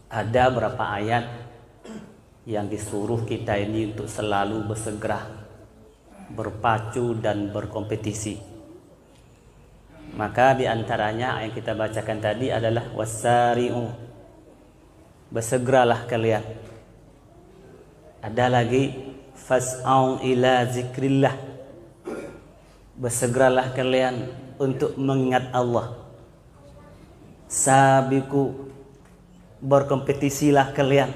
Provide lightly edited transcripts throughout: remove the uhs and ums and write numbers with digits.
ada berapa ayat yang disuruh kita ini untuk selalu bersegera, berpacu dan berkompetisi. Maka diantaranya yang kita bacakan tadi adalah wasari'u, bersegeralah kalian. Ada lagi fas'au ila zikrillah, bersegeralah kalian untuk mengingat Allah. Sabiku, berkompetisilah kalian.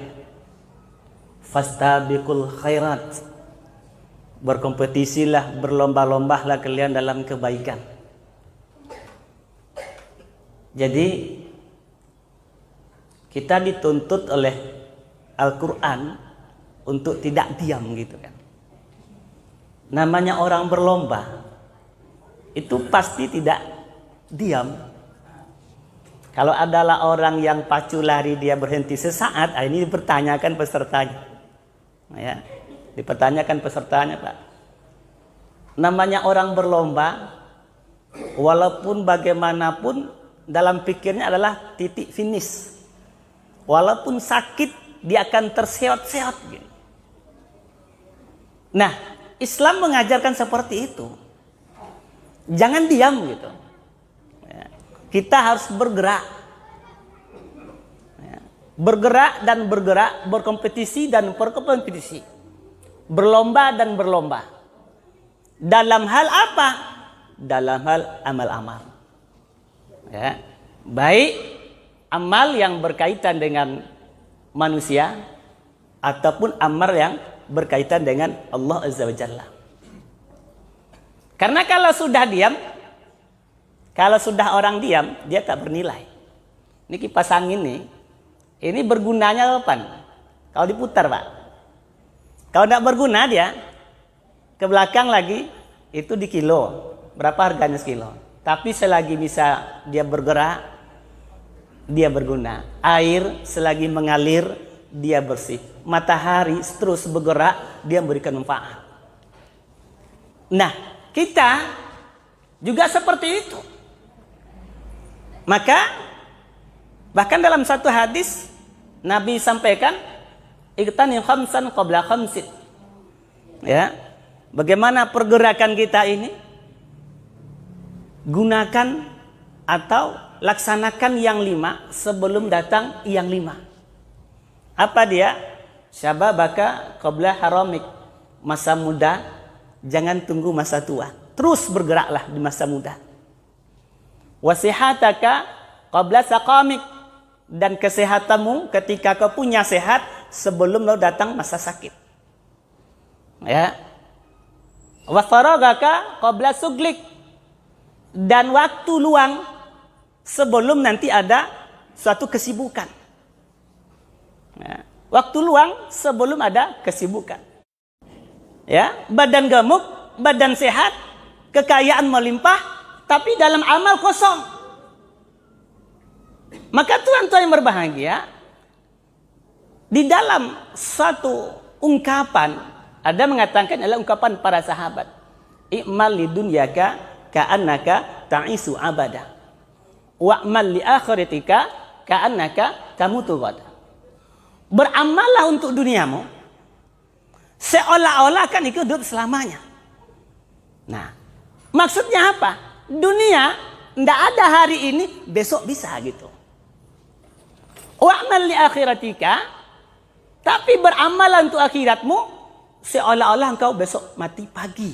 Fastabiqul khairat, berkompetisilah, berlomba-lombalah kalian dalam kebaikan. Jadi kita dituntut oleh Al-Quran untuk tidak diam gitu kan. Namanya orang berlomba itu pasti tidak diam. Kalau adalah orang yang pacu lari dia berhenti sesaat, ini dipertanyakan pesertanya. Ya, dipertanyakan pesertanya, Pak. Namanya orang berlomba, walaupun bagaimanapun dalam pikirnya adalah titik finish. Walaupun sakit, dia akan terseot-seot gitu. Nah, Islam mengajarkan seperti itu. Jangan diam gitu. Ya. Kita harus bergerak. Ya. Bergerak dan bergerak, berkompetisi dan berkompetisi. Berlomba dan berlomba. Dalam hal apa? Dalam hal amal-amal. Ya. Baik amal yang berkaitan dengan manusia ataupun amal yang berkaitan dengan Allah Azza wa Jalla. Karena kalau sudah diam, kalau sudah orang diam, dia tak bernilai. Ini kipas angin nih, ini bergunanya kapan? Kalau diputar, Pak. Kalau tidak berguna dia, ke belakang lagi, itu di kilo. Berapa harganya sekilo? Tapi selagi bisa dia bergerak, dia berguna. Air selagi mengalir, dia bersih. Matahari terus bergerak, dia memberikan manfaat. Nah, kita juga seperti itu. Maka bahkan dalam satu hadis Nabi sampaikan, "Iqtani khamsan qabla khamsin." Ya. Bagaimana pergerakan kita ini? Gunakan atau laksanakan yang 5 sebelum datang yang 5. Apa dia? Syababaka qabla haramik. Masa muda, jangan tunggu masa tua. Terus bergeraklah di masa muda. Wasihataka qabla saqamik. Dan kesehatanmu ketika kau punya sehat sebelum lo datang masa sakit. Ya. Wa faragaka qabla suglik. Dan waktu luang sebelum nanti ada suatu kesibukan. Ya. Waktu luang sebelum ada kesibukan. Ya, badan gemuk, badan sehat, kekayaan melimpah, tapi dalam amal kosong. Maka tuan-tuan yang berbahagia, di dalam satu ungkapan ada mengatakan adalah ungkapan para sahabat. I'mal lidunyaka ka'annaka ta'isu abada. Wa'mal li akhiratika ka'annaka tamutu ghada. Beramallah untuk duniamu seolah-olah kan itu hidup selamanya. Nah, maksudnya apa? Dunia tidak ada hari ini, besok bisa gitu. Wa'mal li akhiratika, tapi beramal untuk akhiratmu seolah-olah engkau besok mati pagi.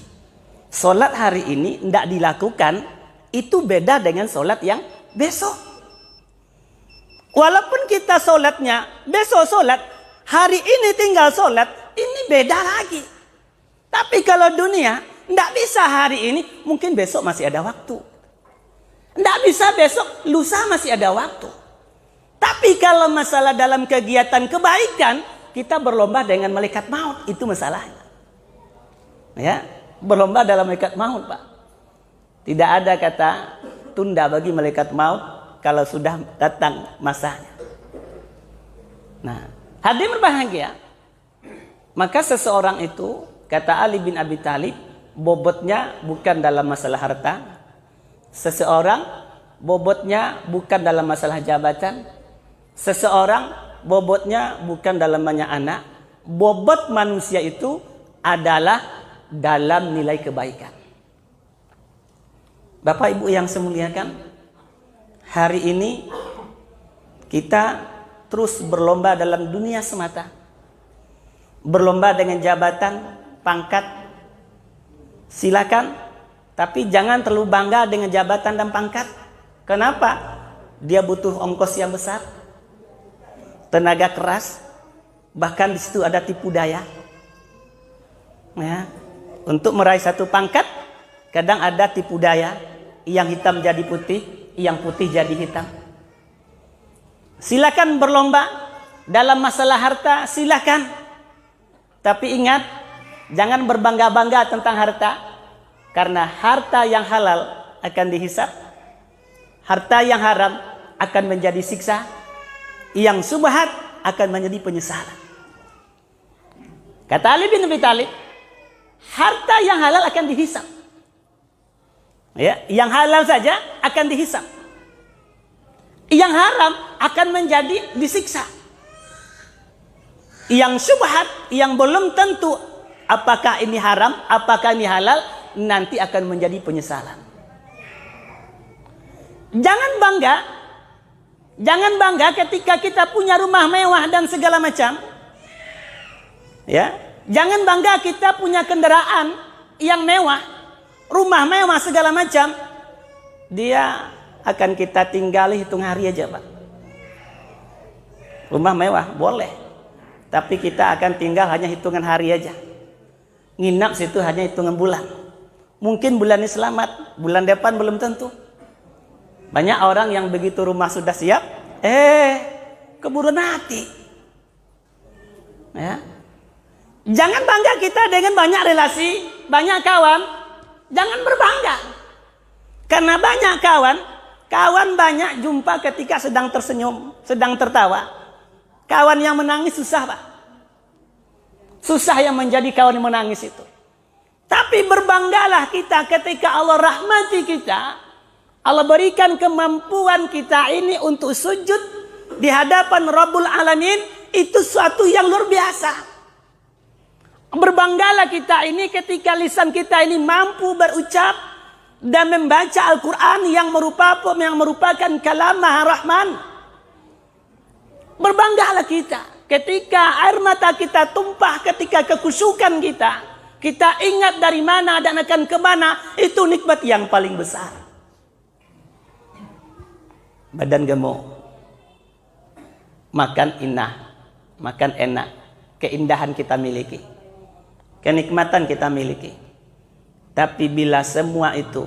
Solat hari ini tidak dilakukan, itu beda dengan solat yang besok. Walaupun kita solatnya besok solat, hari ini tinggal solat, ini beda lagi. Tapi kalau dunia, tidak bisa hari ini, mungkin besok masih ada waktu. Tidak bisa besok, lusa masih ada waktu. Tapi kalau masalah dalam kegiatan kebaikan, kita berlomba dengan malaikat maut, itu masalahnya. Ya. Berlomba dalam malaikat maut, Pak. Tidak ada kata tunda bagi malaikat maut kalau sudah datang masanya. Nah, hadirin berbahagia. Maka seseorang itu, kata Ali bin Abi Thalib, bobotnya bukan dalam masalah harta. Seseorang bobotnya bukan dalam masalah jabatan. Seseorang bobotnya bukan dalam banyak anak. Bobot manusia itu adalah dalam nilai kebaikan. Bapak Ibu yang saya muliakan, hari ini kita terus berlomba dalam dunia semata. Berlomba dengan jabatan, pangkat, silakan. Tapi jangan terlalu bangga dengan jabatan dan pangkat. Kenapa? Dia butuh ongkos yang besar, tenaga keras, bahkan di situ ada tipu daya. Ya, untuk meraih satu pangkat, kadang ada tipu daya, yang hitam jadi putih, yang putih jadi hitam. Silakan berlomba dalam masalah harta, silakan. Tapi ingat, jangan berbangga-bangga tentang harta, karena harta yang halal akan dihisap, harta yang haram akan menjadi siksa, yang subhat akan menjadi penyesalan. Kata Ali bin Abi Thalib, harta yang halal akan dihisap. Ya, yang halal saja akan dihisap. Yang haram akan menjadi disiksa. Yang subhat, yang belum tentu apakah ini haram, apakah ini halal, nanti akan menjadi penyesalan. Jangan bangga ketika kita punya rumah mewah dan segala macam. Ya, jangan bangga kita punya kendaraan yang mewah, rumah mewah segala macam. Dia akan kita tinggali hitung hari aja, Pak. Rumah mewah boleh, tapi kita akan tinggal hanya hitungan hari aja. Nginap situ hanya hitungan bulan. Mungkin bulan ini selamat, bulan depan belum tentu. Banyak orang yang begitu rumah sudah siap, keburu mati. Ya. Jangan bangga kita dengan banyak relasi, banyak kawan. Jangan berbangga. Karena banyak kawan banyak jumpa ketika sedang tersenyum, sedang tertawa. Kawan yang menangis susah, Pak. Susah yang menjadi kawan yang menangis itu. Tapi berbanggalah kita ketika Allah rahmati kita. Allah berikan kemampuan kita ini untuk sujud di hadapan Rabbul Alamin. Itu suatu yang luar biasa. Berbanggalah kita ini ketika lisan kita ini mampu berucap dan membaca Al-Quran yang merupakan kalam Maha Rahman. Berbanggalah kita ketika air mata kita tumpah, ketika kekusyukan kita ingat dari mana dan akan kemana. Itu nikmat yang paling besar. Badan gemuk, makan enak, keindahan kita miliki, kenikmatan kita miliki. Tapi bila semua itu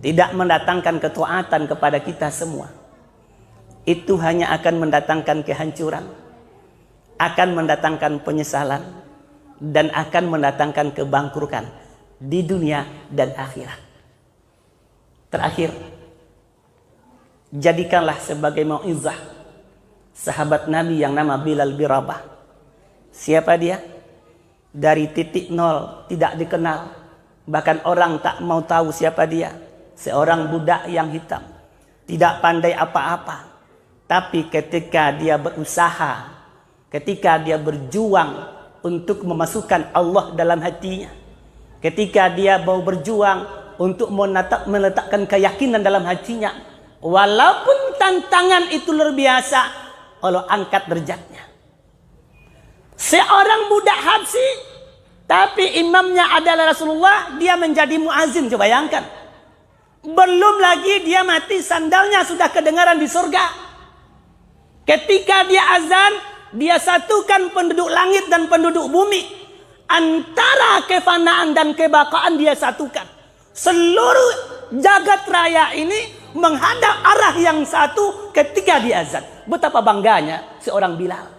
tidak mendatangkan ketaatan kepada kita semua, itu hanya akan mendatangkan kehancuran, akan mendatangkan penyesalan, dan akan mendatangkan kebangkrutan di dunia dan akhirat. Terakhir, jadikanlah sebagai mau'izah sahabat Nabi yang nama Bilal bin Rabah. Siapa dia? Dari titik nol, tidak dikenal, bahkan orang tak mau tahu siapa dia. Seorang budak yang hitam, tidak pandai apa-apa. Tapi ketika dia berusaha, ketika dia berjuang untuk memasukkan Allah dalam hatinya, ketika dia mau berjuang untuk meletakkan keyakinan dalam hatinya, walaupun tantangan itu luar biasa, Allah angkat derajatnya. Seorang budak Habsyi, tapi imamnya adalah Rasulullah, dia menjadi muazin. Coba bayangkan. Belum lagi dia mati, sandalnya sudah kedengaran di surga. Ketika dia azan, dia satukan penduduk langit dan penduduk bumi. Antara kefanaan dan kebakaan dia satukan. Seluruh jagat raya ini menghadap arah yang satu ketika dia azan. Betapa bangganya seorang Bilal.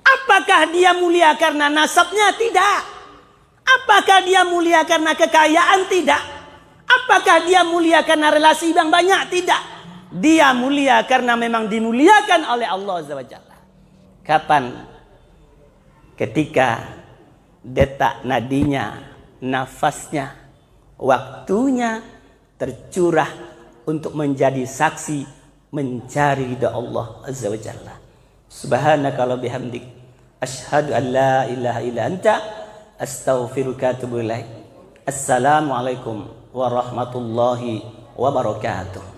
Apakah dia mulia karena nasabnya? Tidak. Apakah dia mulia karena kekayaan? Tidak. Apakah dia mulia karena relasi yang banyak? Tidak. Dia mulia karena memang dimuliakan oleh Allah Azza wa Jalla. Kapan? Ketika detak nadinya, nafasnya, waktunya tercurah untuk menjadi saksi mencari ridha Allah Azza wa Jalla. Subhanaka wa bihamdik asyhadu an la ilaha illa anta astaghfiruka wa atubu ilaik. Assalamualaikum warahmatullahi wabarakatuh.